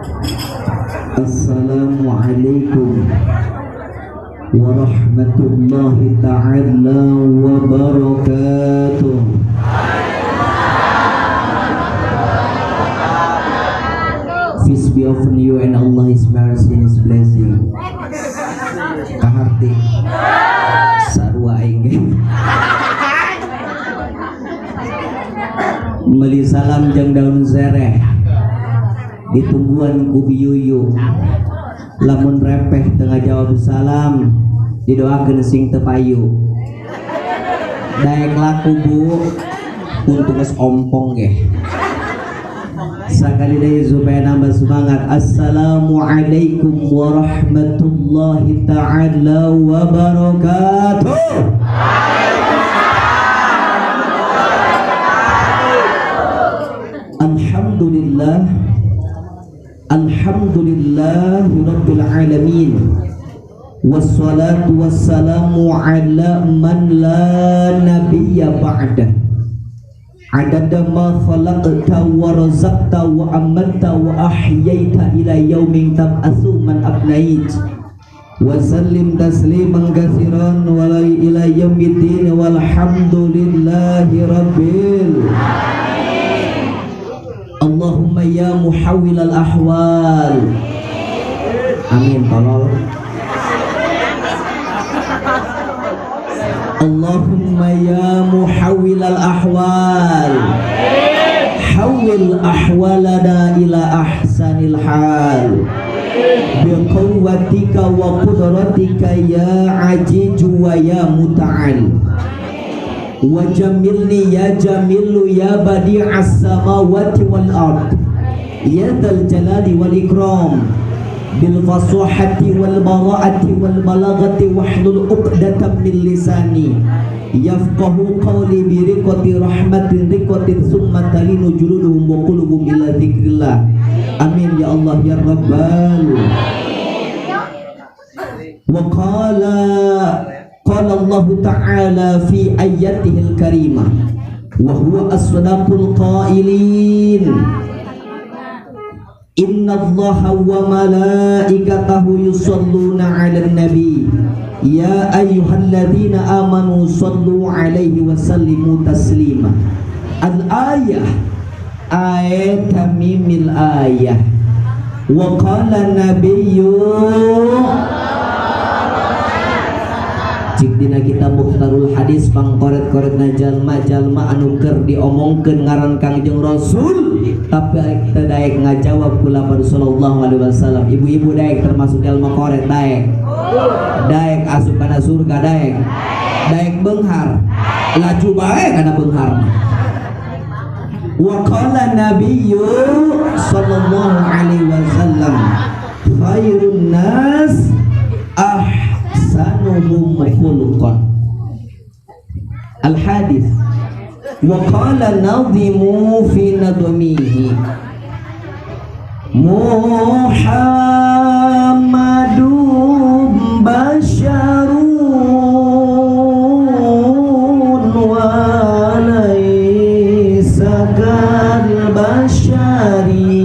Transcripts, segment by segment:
Assalamualaikum warahmatullahi ta'ala wabarakatuh. Peace be upon you and Allah His mercy and His blessing. Kaharti sarua aing meli salam jeung daun sereh ditungguan ku biyuyu lamun repeh tengah jawab salam didoakeun sing teu payu daek laku bu untuk geus ompong ge sakali deui supaya nambah semangat. Assalamualaikum warahmatullahi ta'ala wabarakatuh. Alhamdulillah, alhamdulillahi rabbil alamin, wassalatu wassalamu ala man la nabiyya ba'dah, adada ma khalaqta wa razaqta wa amatta wa ahyaita ila yaumin tab'atsu man abnait, wa sallim tasliman katsiran wa la ila yaumiddin walhamdulillahi rabbil Allahumma ya muhawwilal ahwal. Amin tolol. Allahumma ya muhawwilal ahwal, hawwil ahwalana ila ahsanil hal bi quwwatika wa qudratika ya ajiz wa ya muta'al. Wa jamilni ya jamilu ya badi'as samawati wal ard ya dzal jalali wal ikram bil fasahati wal bara'ati wal balaghati wahlul 'uqdatam min lisani yafqahu qawli bi riqati rahmatin riqatin summa talinu juluduhum wa qulubuhum ila dzikrillah. Amin ya Allah ya rabbal. Wa qala Allah ta'ala fi ayatihil karimah wa huwa asdaqul qailin inna allaha wa malaikatahu yusalluna 'alan nabi ya ayyuhalladzina amanu sallu 'alaihi wa sallimu taslima. Al-ayah ayat tamimil ayah wa qala nabiyyu cik dina kita mukhtarul hadis pangkoret-koretna jalma-jalma anu keur diomongkeun ngaran Kangjeng Rasul tapi teu daek ngajawab ku lapar sallallahu alaihi wasallam. Ibu-ibu daek termasuk jalma koret daek asup kana surga daek beunghar laju bae kana beunghar. Wa qala nabiyyu sallallahu alaihi wasallam khairun nas sanuhum khuluqan. Al-hadis wa qala nadhimu fi nadmihi Muhammadun basyarun wa laysa kal basyari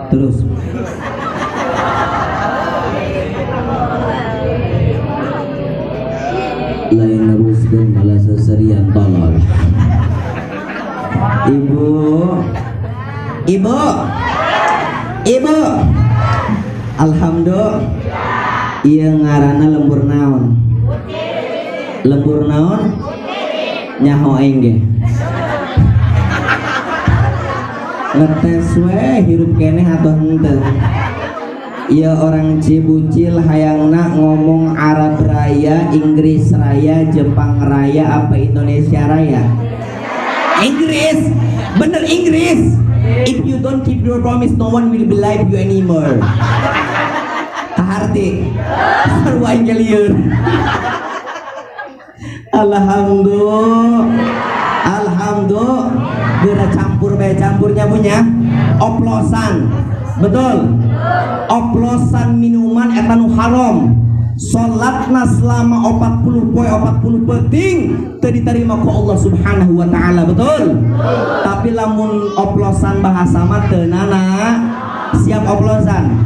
terus lain neruskeun malah seserian tolol. Ibu alhamdulillah ieu ngaranna lembur naon? Lembur naon? Nyaho aing ge ngetes we hirup keneh atau henteu Ya orang Cibucil hayangna ngomong Arab Raya, Inggris Raya, Jepang Raya, apa Indonesia Raya? Inggris, bener Inggris. If you don't keep your promise, no one will believe you anymore. Kaharti, sarwain kalian. Alhamdulillah, alhamdulillah. Gera campurnya punya oplosan, betul. Oplosan minuman etanu haram. Salatna selama 40 poe 40 penting teu diterima ku Allah Subhanahu wa taala, betul? Tapi lamun oplosan bahasa mah teu nana. Siap oplosan?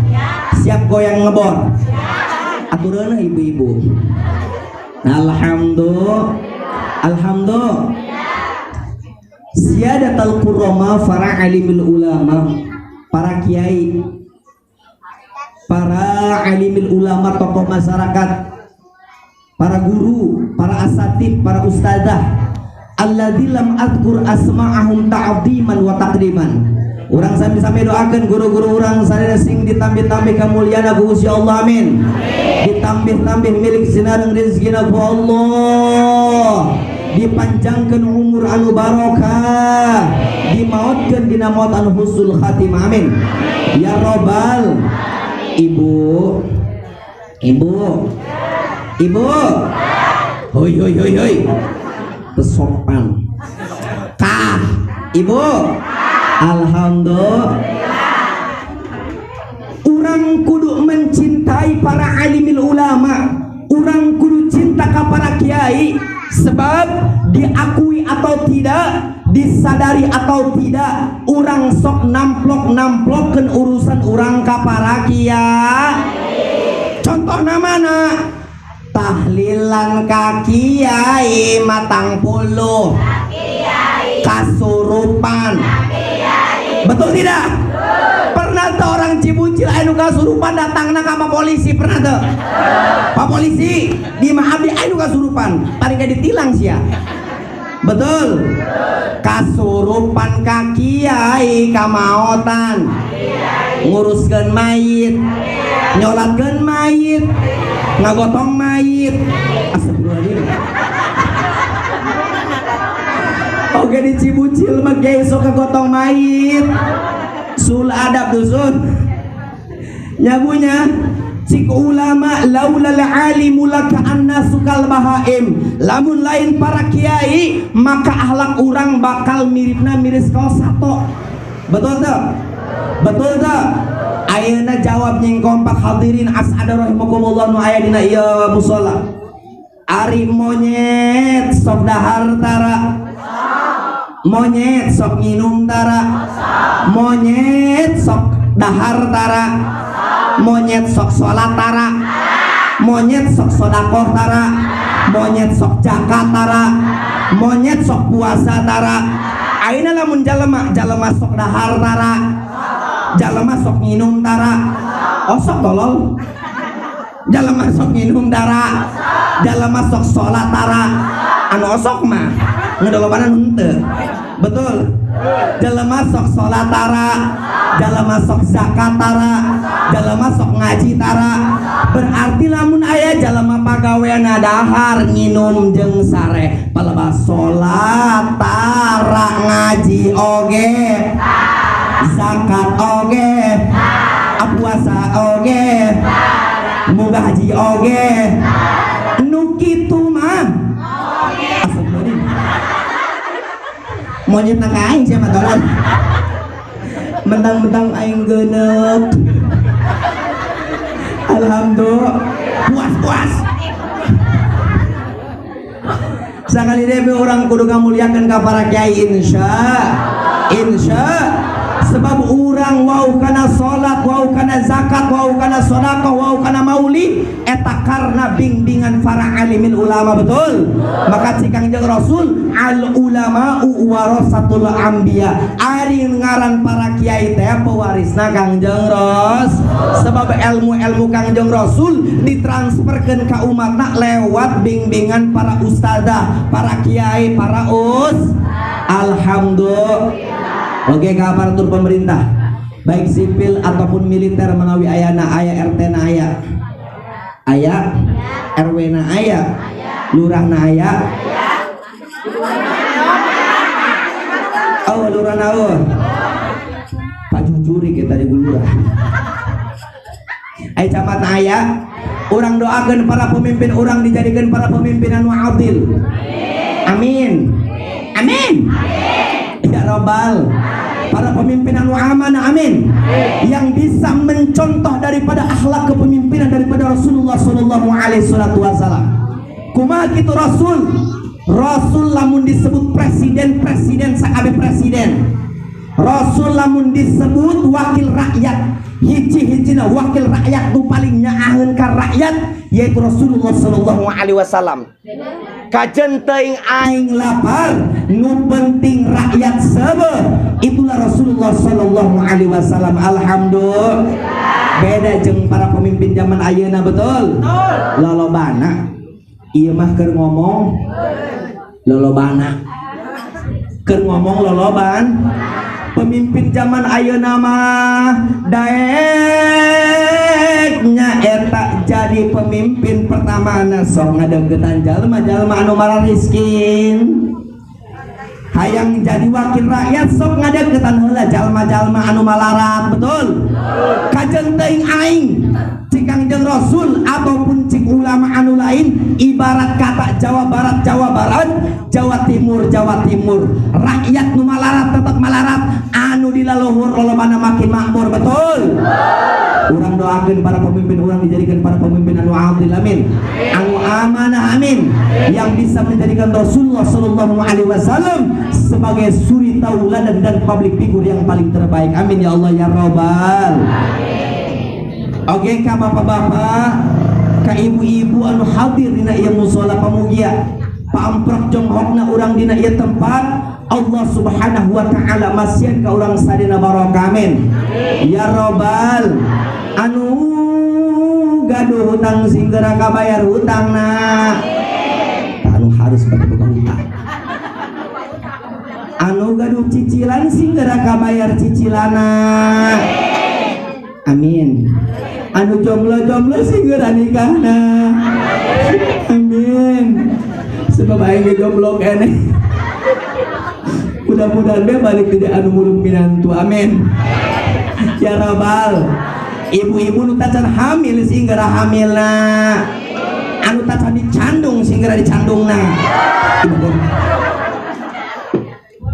Siap goyang ngebor? Atureuna ibu-ibu. Alhamdulillah. Alhamdulillah. Siyadatul qurrama para alimul ulama, para kiai, para alimul ulama, tokoh masyarakat, para guru, para asatid, para ustadzah, alladzi lam adkur asma'ahum ta'dhiman wa taqdiman. Urang sami-sami doakeun guru-guru urang sadaya sing ditambih-tambih kamulyaan ku Gusti Allah, amin. Ditambih-tambih milik sinareung rezekina ku Allah. Dipanjangkan umur anu barokah, dimautkan dina maut anu husnul khatimah, amin ya robbal. Ibu hoi hoi hoi hoi kesopan kah ibu. Alhamdulillah. Urang kudu mencintai para alimil ulama, urang kudu cinta ka para kiai. Sebab diakui atau tidak, disadari atau tidak, urang sok namplok-namplokkeun urusan urang ka para kiai. Contohna mana? Tahlilan ka kiai matang puluh, kasurupan. Betul tidak? Pernah tuh orang Cibucil anu kasurupan datangna ka Pak Polisi, pernah tuh? Pak Polisi, di maaf di anu kasurupan, paling gak ditilang sia. Betul? Kasurupan ka kiai kamaotan, nguruskeun mayit, nyolatkeun mayit, ngagotong mayit. Astagfirullahaladzim. Oke di Cibucil mah ge sok kagotong mayit. Sul adab dusun nyabunya cik ulama laulal alimu laka annasu kal bahaim. Lamun lain para kiai maka akhlak urang bakal miripna miris kaos sato. Betul tak? Betul tak? Ayeuna jawab nying kompak hadirin as'ada rahimakumullah nu aya dina ieu musala. Ari monyet sok dahar tara, monyet sok nginum tara, monyet sok dahar tara, monyet sok sholat tara, monyet sok sodakoh tara, monyet sok zakat tara, monyet sok puasa tara. Ayeuna lamun jalema sok dahar tara, jalema sok nginum tara, osok tolol. Jalema sok nginum tara, jalema sok sholat tara, anu osok mah ngedolobanan henteu. Betul? Jalema sok sholat tara, jalema sok zakat tara, jalema sok ngaji tara. Berarti lamun aya jalema pagaweana dahar nginum jeung sare, palebas sholat tara, ngaji oge, zakat oge, puasa oge, muga haji oge. Nu kitu mah monyet nak aing siapa tolong mentang-mentang aing geuneup. Alhamdulillah puas sakali deui urang kudu ngamuliakeun ka para kiai insya sebab urang wau kana salat, wau kana zakat, wau kana sedekah, wau kana maulid eta karena bimbingan para alimil ulama, betul? Maka cikang jeung Rasul al ulama warasatul anbiya, ari ngaran para kiai teh pewarisna Kangjeng Ros. Sebab ilmu-ilmu Kangjeng Rasul ditransferkeun ka umatna lewat bimbingan para ustadzah, para kiai, para us. Alhamdulillah. Oke, ke aparatur pemerintah baik sipil ataupun militer menawi ayana aya RT na aya RW na aya lurah na aya lurah na Pak Jujuri kita di lurah camat na aya. Orang doakan para pemimpin orang dijadikan para pemimpin anu adil. Amin. Amin. Ya Rabbal. Para pemimpin anu amanah. Amin. Yang bisa mencontoh daripada akhlak kepemimpinan daripada Rasulullah sallallahu alaihi wasallam. Kumaha kitu Rasul? Rasul lamun disebut presiden sakabe presiden. Rasul lamun disebut wakil rakyat, hiji-hijina wakil rakyat nu paling nyaaheun ka rakyat yaitu Rasulullah sallallahu alaihi wasallam. Kajen teuing aing lapar, nu penting rakyat sabeuh. Itulah Rasulullah sallallahu alaihi wasallam. Alhamdulillah. Beda jeung para pemimpin zaman ayeuna betul. Lolobana. Ieu mah keur ngomong lolobana. Keur ngomong loloban. Pemimpin zaman ayeuna mah daeknya eta jadi pemimpin pertama sok ngadeugetan jalma-jalma anu mara miskin. Hayang jadi wakil rakyat sok ngadeugetan heula jalma-jalma anu malarat, betul? Kajen teuing aing cikang jeung Rasul ataupun cik ulama anu lain ibarat kata Jawa Barat, Jawa Timur. Rakyat nu malarat tetap malarat, anu di laluhur lolobana makin makmur, betul? Urang doakeun para pemimpin urang dijadikan para pemimpin anu adil, amin. Anu amanah, amin. Yang bisa menjadikan Rasulullah sallallahu alaihi wasallam sebagai suri tauladan dan public figure yang paling terbaik, amin ya Allah ya Rabbal. Oke, ka bapak-bapak, ka ibu-ibu anu hadir dina ieu mushola pamugia, paamprok jonghokna urang dina ieu tempat, Allah subhanahu wa ta'ala masieun ka urang sadina barokah, amin. Ya Rabbal. Anu gaduh hutang singgera kabayar hutangna, anu harus betul hutang. Anu gaduh cicilan singgera kabayar cicilana, amin. Anu jomblo singgera nikahna, amin. Sebab aing jomblo keneh. Mudah-mudahan be balik tidak anu mulung minantu, amin. Ya Rabbal. Ibu-ibu nu tacan hamil singgera hamilna, anu tacan dicandung singgera dicandungna.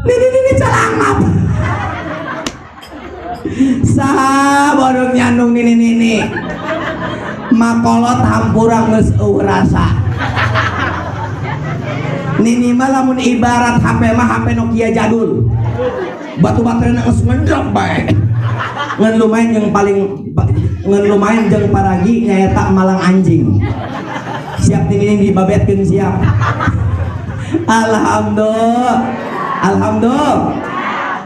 Ini calangap. Saha bodog nyandung nini makolot hampura geus eueuh rasa. Nini mah lamun ibarat HP mah HP Nokia jadul. Batu baterena geus ngedrop bae. Ngan lumayan jeung paragi nyaeta malang anjing. Siap tinggi dibabetkeun siap. Alhamdulillah.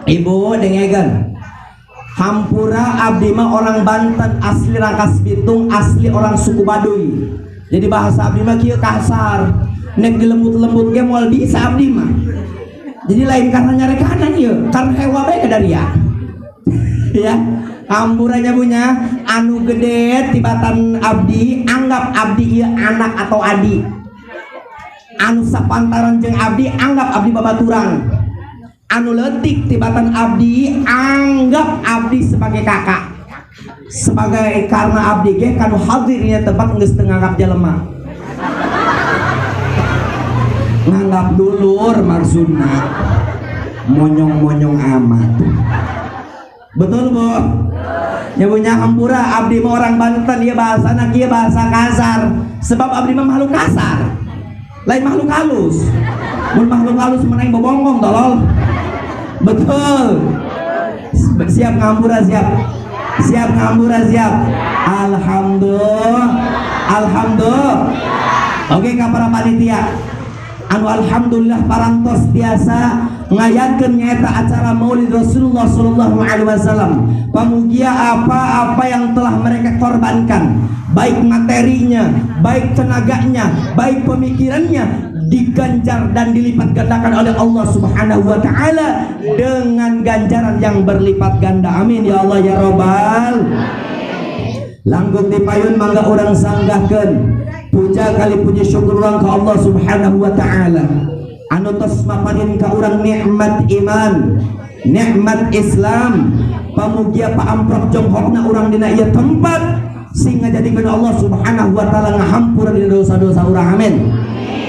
Ibu dengekeun. Hampura abdi mah orang Banten asli Rangkas Bitung, asli orang suku Baduy. Jadi bahasa abdi mah kieu kasar. Nek dilembut-lembut ge moal bisa abdi mah. Jadi lain karena nyarekanan ieu, karena hewa bae kadaria. Ya, hampuranya punya anu gede tibatan abdi, anggap abdi ieu anak atau adik. Anu sapantaran jeung abdi, anggap abdi babaturan. Anu leutik tibatan abdi, anggap abdi sebagai kakak. Sebagai karena abdi ge kanu hadirnya tempat geus teu nganggap jelema. Nganggap dulur maksudna. Monyong-monyong amat. Betul Bu? Ya punya hampura abdi mah orang Banten, ieu bahasana kieu bahasa kasar. Sebab abdi mah makhluk kasar. Lain makhluk halus. Mun makhluk halus menaing bobongkong tolol. Betul. Siap ngampura siap. Siap ngampura siap. Alhamdulillah. Oke ka para panitia. Anu alhamdulillah parantos tiasa ngayatkeun nyaeta acara Maulid Rasulullah sallallahu alaihi wasallam. Pamugia apa-apa yang telah mereka korbankan, baik materinya, baik tenaganya, baik pemikirannya, diganjar dan dilipat gandakan oleh Allah Subhanahu wa taala dengan ganjaran yang berlipat ganda. Amin ya Allah ya Rabbal. Langgung dipayun mangga orang sanggahkeun puja kali puji syukur urang ka Allah Subhanahu wa taala anu tos mapanin ka urang nikmat iman, nikmat Islam, pamugia paamprok jonghokna urang dina ieu tempat sehingga jadikeun Allah Subhanahu wa taala ngahampura dina dosa-dosa urang. Amin.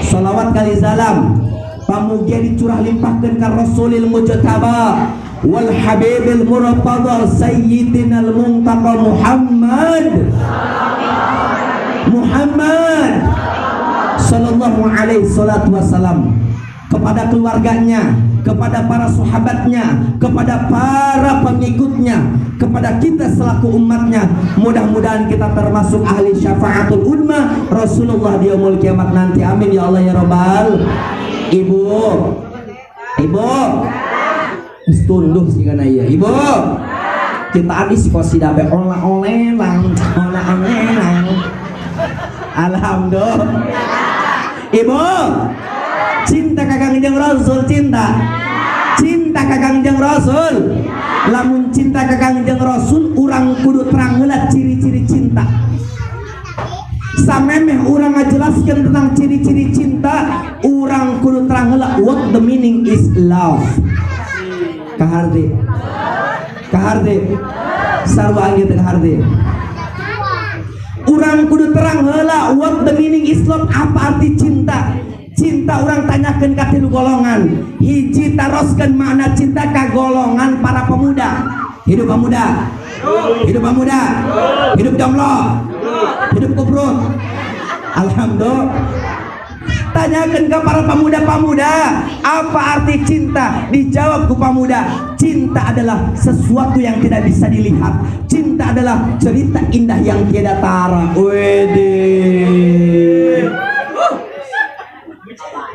Salawat kali salam pamugia dicurah limpahkeun ka Rasulil Mujtaba wal Habibil Murtada Sayyidina al-Muntaqa Muhammad sallallahu alaihi salatu wassalam, kepada keluarganya, kepada para sahabatnya, kepada para pengikutnya, kepada kita selaku umatnya. Mudah-mudahan kita termasuk ahli syafaatul ummah Rasulullah di yaumul kiamat nanti. Amin ya Allah ya Rabbal. Ibu tunduh sih kana ieu. Ibu kita abis kosi dabe oleh lang. Alhamdulillah. Ibu cinta ka Kangjeng Rasul, cinta ka Kangjeng Rasul. Lamun cinta ka Kangjeng Rasul urang kudu terang heula ciri-ciri cinta. Samemeh urang ngajelaskeun tentang ciri-ciri cinta, urang kudu terang heula what the meaning is love. Kaharde sarwa angin kaharde. Urang kudu terang heula what the meaning is love, apa arti cinta. Cinta orang tanyakan ka tilu golongan. Hiji taroskeun makna cinta ka golongan para pemuda. Hidup pemuda, hidup jomblo, hidup kubrut. Alhamdulillah. Tanyakan ke para pemuda-pemuda, apa arti cinta? Dijawab ku pemuda, cinta adalah sesuatu yang tidak bisa dilihat. Cinta adalah cerita indah yang tiada tara.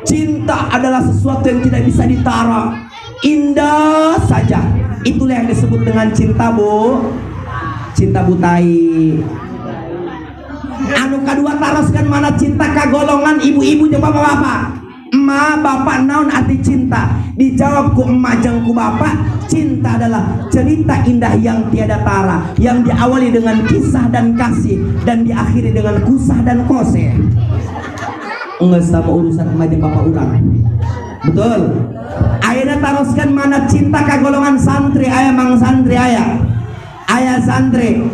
Cinta adalah sesuatu yang tidak bisa ditara, indah saja. Itulah yang disebut dengan cinta, Bu. Cinta butai. Anu kadua taroskan mana cinta ka golongan ibu-ibu jeung bapak-bapak. Emak bapak naon arti cinta? Dijawab ku emak jeung ku bapak, cinta adalah cerita indah yang tiada tara, yang diawali dengan kisah dan kasih dan diakhiri dengan kusah dan koseh. Enggak sama urusan emak jeung bapak urang. Betul. Ayeuna taroskan mana cinta ka golongan santri, aya mang santri aya santri.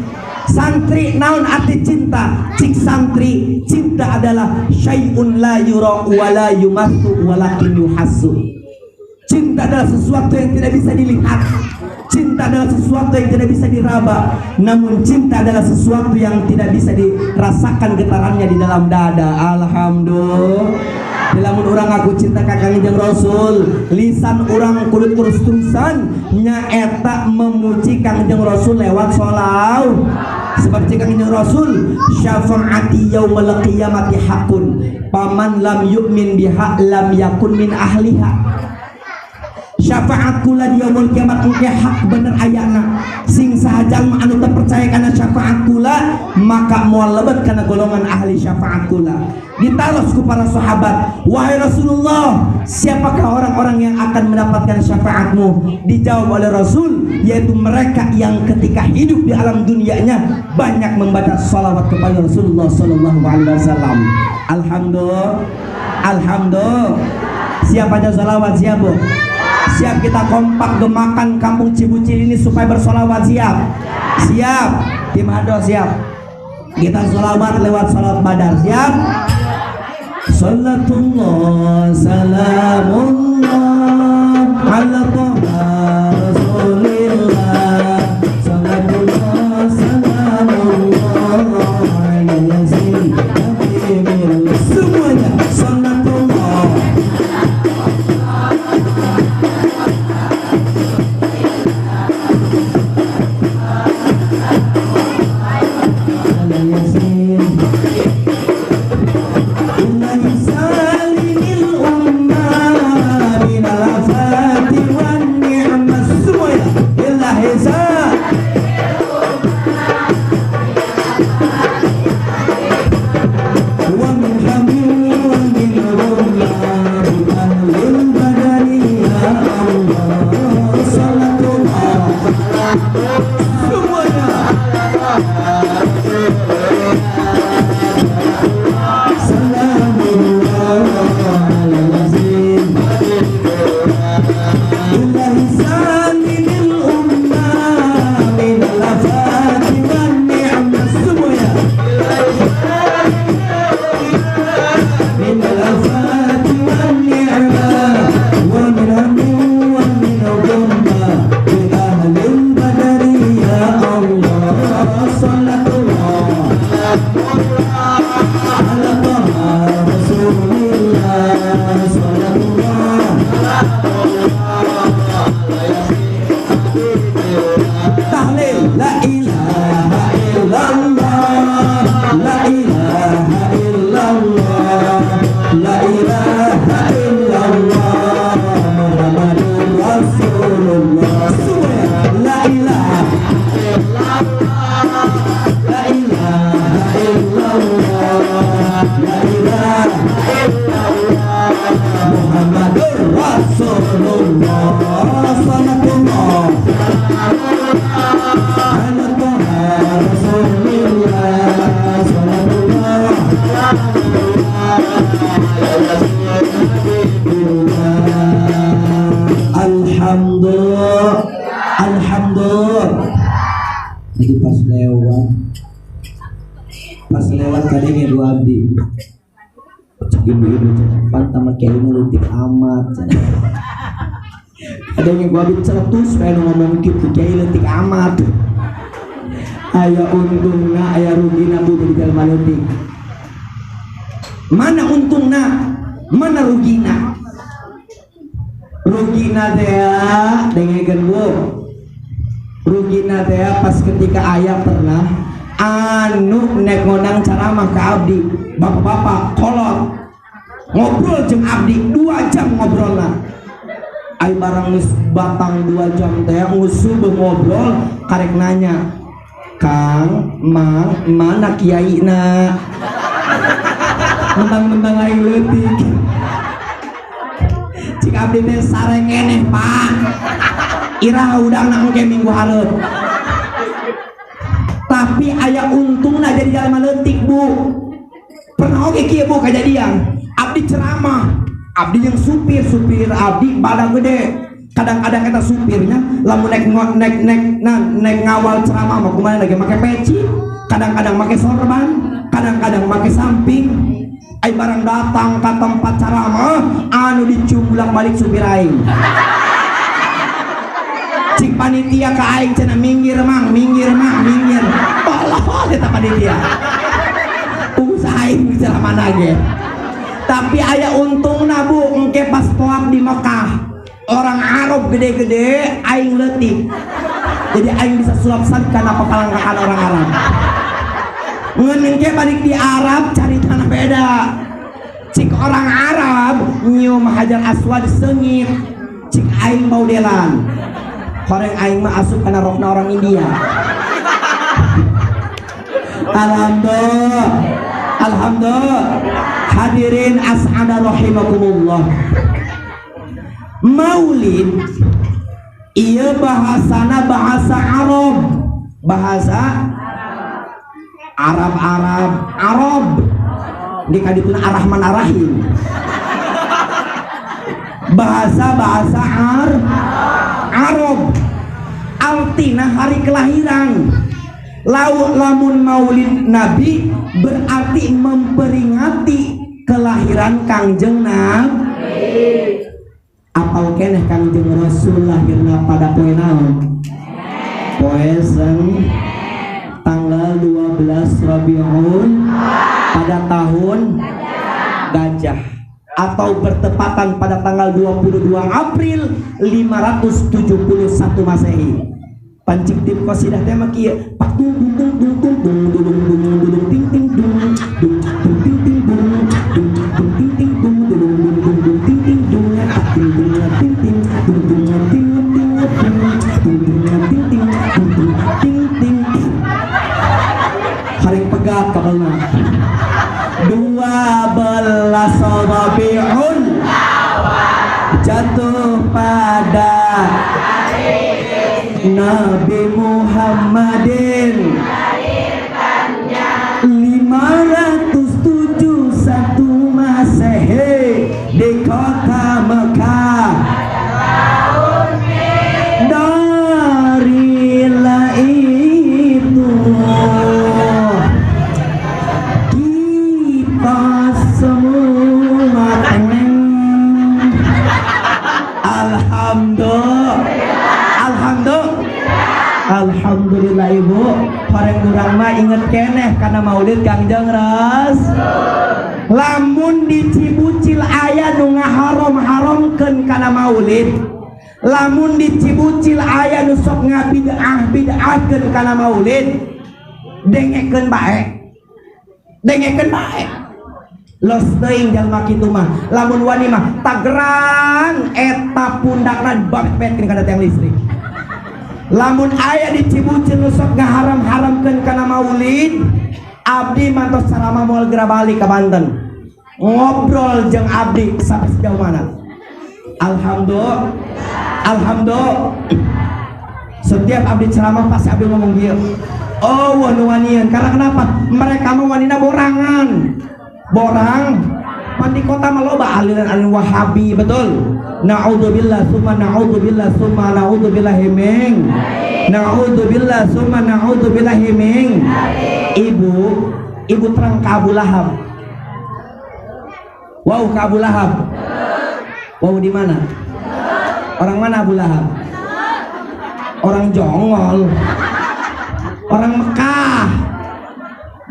Santri naon arti cinta? Cik santri, cinta adalah syai'un la yura wa la yumassu walakin yuhassu. Cinta adalah sesuatu yang tidak bisa dilihat. Cinta adalah sesuatu yang tidak bisa diraba. Namun cinta adalah sesuatu yang tidak bisa dirasakan getarannya di dalam dada. Alhamdulillah. Lamun orang aku cinta ka Kangjeng Rasul, lisan orang kudu terus-terusan nyaeta memuji Kangjeng Rasul lewat sholawat. Sebab cik Kangjeng Rasul, syafaati yaumil qiyamati hakun, paman lam yu'min biha lam yakun min ahliha. Syafaat kula di yaumul kiamat engke hak bener ayana. Sing sahajang anu teu percaya kana syafaat kula, maka moal lebet kana golongan ahli syafaat kula. Ditaros ku para sahabat, wahai Rasulullah, siapakah orang-orang yang akan mendapatkan syafaatmu? Dijawab oleh Rasul, yaitu mereka yang ketika hidup di alam dunianya banyak membaca salawat kepada Rasulullah sallallahu alaihi wasallam. Alhamdulillah. Siap baca salawat, siap Bu? Siap kita kompak gemakan kampung Cibucil ini supaya bersolawat, siap? Siap. Tim Ado siap. Kita solawat lewat salat badar, siap? Salatullah salamullah ala toha rasulillah. Salatullah salamullah ala yazin nabibil. Semuanya salatullah. tahlil la ilaha illallah la ilaha illallah la ilaha illallah Muhammadur Rasulullah la ilaha la ilaha illallah la ilaha illallah Muhammadur Rasulullah sallallahu ala Taha Rasulillah sallallahu alhamdulillah alhamdulillah lagi pas lewat kadangnya dua abdi ibu-ibu pantang makai ngelutik amat kadangnya gua abdi celetus pengen ngomong gitu kayak letik amat aya untungna aya rugina bu di dalam letik mana untungna mana rugina teh dengekeun bu rugina teh pas ketika ayah pernah anu nek ngonang ceramah ke abdi bapak-bapak kolot ngobrol jeung abdi 2 jam ngobrolna ai barang geus batang 2 jam teh ngusuh ngobrol karek nanya Kang Mang mana kiaina mentang-mentang aing leutik cik abdi teh sareng eneh Pak ira udangna engke minggu hareup tapi aya untungna jadi jalan leutik Bu pernah oge kieu Bu kejadian abdi ceramah abdi yang supir abdi badan gede kadang-kadang eta supirnya lamun nek ngawal ceramah mah kumaha lagi make peci kadang-kadang make sorban kadang-kadang make samping ai barang datang ke tempat ceramah anu dicumblak balik supir aing cik panitia ke aing cenah minggir tolong eta panitia usaha aing ceramah nage tapi aya untungna Bu engke pas toab di Mekah orang Arab gede-gede aing leutik jadi aing bisa sulap salik kana papalangkaan orang Arab ngeun engke balik di Arab cari tanah beda cik orang Arab nyium hajar aswad seungit cik aing modelan koreng aing mah asup kana rokna orang India alhamdulillah hadirin as'ada rahimakumullah maulid iya bahasana bahasa Arab bahasa Arab di kadituna Ar-Rahman Ar-Rahim bahasa Arab artina hari kelahiran lamun maulid Nabi berarti memperingati kelahiran Kangjeng Nabi apal keneh Kangjeng Rasul lahirna pada poe naon poe Senin tanggal 12 Rabiul pada tahun Gajah atau bertepatan pada tanggal 22 April 571 Masehi pancik tip qasidah teh mah kieu pak tung tung tung tung tung dung dung dung ting ting dung dung dung ting ting dung dung dung ting ting dung dung dung dung ting ting dung ting ting ting ting dung dung ting ting ting ting ting ting hari pegat kabalna 12 Rabiul jatuh pada Nabi Muhammadin 571 Masehi di kota Mekah darilah itu kita semua tenang Alhamdulillah Ibu pareng urang mah inget keneh karena maulid Kangjeng Rasul lamun di Cibucil aya nu ngaharom-haromkeun kana maulid lamun di Cibucil aya nu sok ngabid'ah-bid'ahkeun kana maulid dengekeun bae los teuing jalma kitu mah lamun wani mah tagerang eta pundakna babetkeun kana tiang listrik. Lamun aya di Cibucil nu sok ngaharam-haramkeun kana maulid abdi mantos ceramah moal geura balik ka Banten ngobrol jeung abdi sampai sejauh mana. Alhamdulillah setiap abdi ceramah pasti abdi ngomong gitu, oh nu wanian. Karena kenapa? Mereka mah wanina borang pan di kota mah loba aliran Wahabi, betul. Naudzubillah summa naudzubillah summa naudzubillah himing. Naudzubillah summa naudzubillah himing. Ibu terang ke Abu Lahab. Wow, ke Abu Lahab. Wow, di mana? Orang mana Abu Lahab? Orang Jongol, orang Mekah,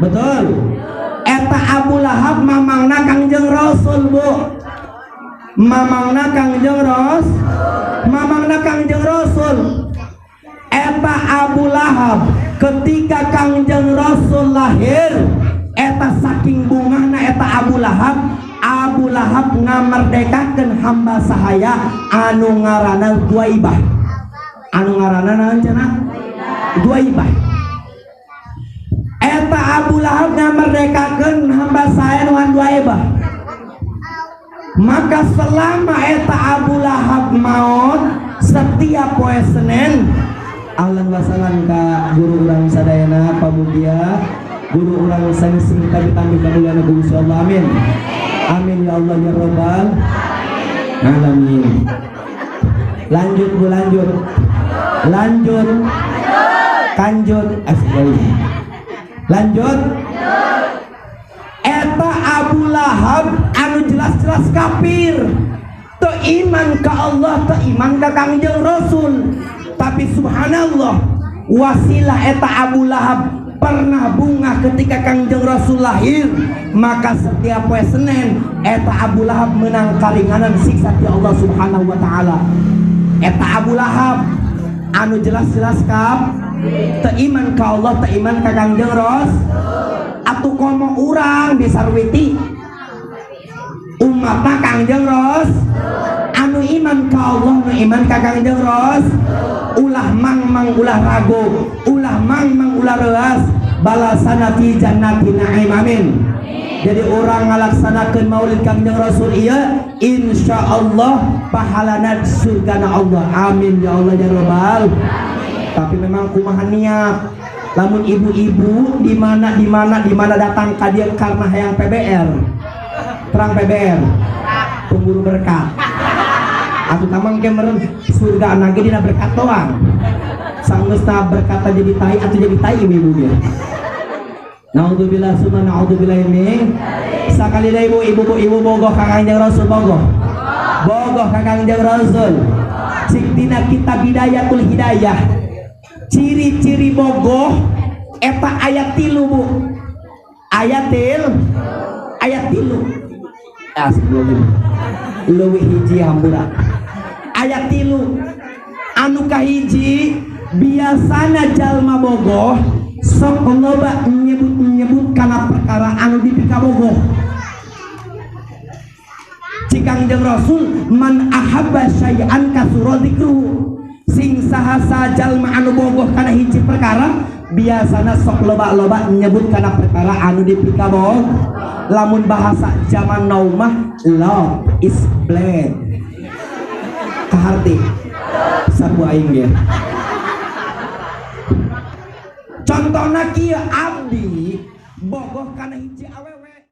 betul. Eta Abu Lahab mamangna Kangjeng Rasul, bu. Mamangna Kangjeng Rasul. Eta Abu Lahab ketika Kangjeng Rasul lahir, eta saking bungahna eta Abu Lahab ngamerdekakeun hamba sahaya anu ngaranna Duaibah. Anu ngaranna naon cenah? Duaibah. Eta Abu Lahab ngamerdekakeun hamba sahaya anu Duaibah. Maka selama eta Abu Lahab maut setiap poe Senin ahlan wasalan ka guru urang sadayana pamugia, guru urang sanesing tambi kamuliaan Gusti Allah, amin. Amin ya Allah ya Rabbal alamin. Lanjut bu, lanjut. Eta Abu Lahab anu jelas-jelas kafir, teu iman ka Allah, teu iman ka Kangjeng Rasul. Tapi subhanallah, wasilah eta Abu Lahab pernah bunga ketika Kangjeng Rasul lahir. Maka setiap poe Senin eta Abu Lahab menang karinganan siksa ti Allah subhanahu wa ta'ala. Eta Abu Lahab anu jelas-jelas teu iman ka Allah, teu iman ka Kangjeng Rasul. Atuh komo urang di Sarwiti umatna Kangjeng Rasul anu iman ka Allah, anu iman ka Kangjeng Rasul, ulah mang ulah rago, ulah mang ulah reas, balasana fi jannati na'im, amin. Jadi orang ngalaksanakeun maulid Kangjeng Rasul ieu insyaallah pahalana surgana Allah, amin ya Allah ya Rabbal. Tapi memang kumaha niat, lamun ibu-ibu di mana datang ka dieu karena hayang PBR, perang PBR, pemburu berkat. Aku tamang kemeren surga anak dina berkat doang. Sanggeusna berkata jadi tai atau jadi tai ibu dia. Naudzubillah summa naudzubillah min. Sakali deui ibu bogoh ka Kangjeng Rasul, bogoh ka Kangjeng Rasul. Cik dina kitab Bidayatul Hidayah. Ciri-ciri bogoh eta ayat 3, bu. Ayat 3. Astagfirullah. Leuwih hiji hambura. Ayat 3 anu kahiji biasana jalma bogoh sok loba nyebut kana perkara anu dipika bogoh. Kangjeng Rasul man ahabba syai'an kasura dzikruhu, sing saha jalma anu bogoh kana hiji perkara biasana sok loba nyebut kana perkara anu dipika bogoh. Lamun bahasa zaman now mah love is blind. Kaharti sarua aing ge. Contohna kieu abdi bogoh kana hiji awewe.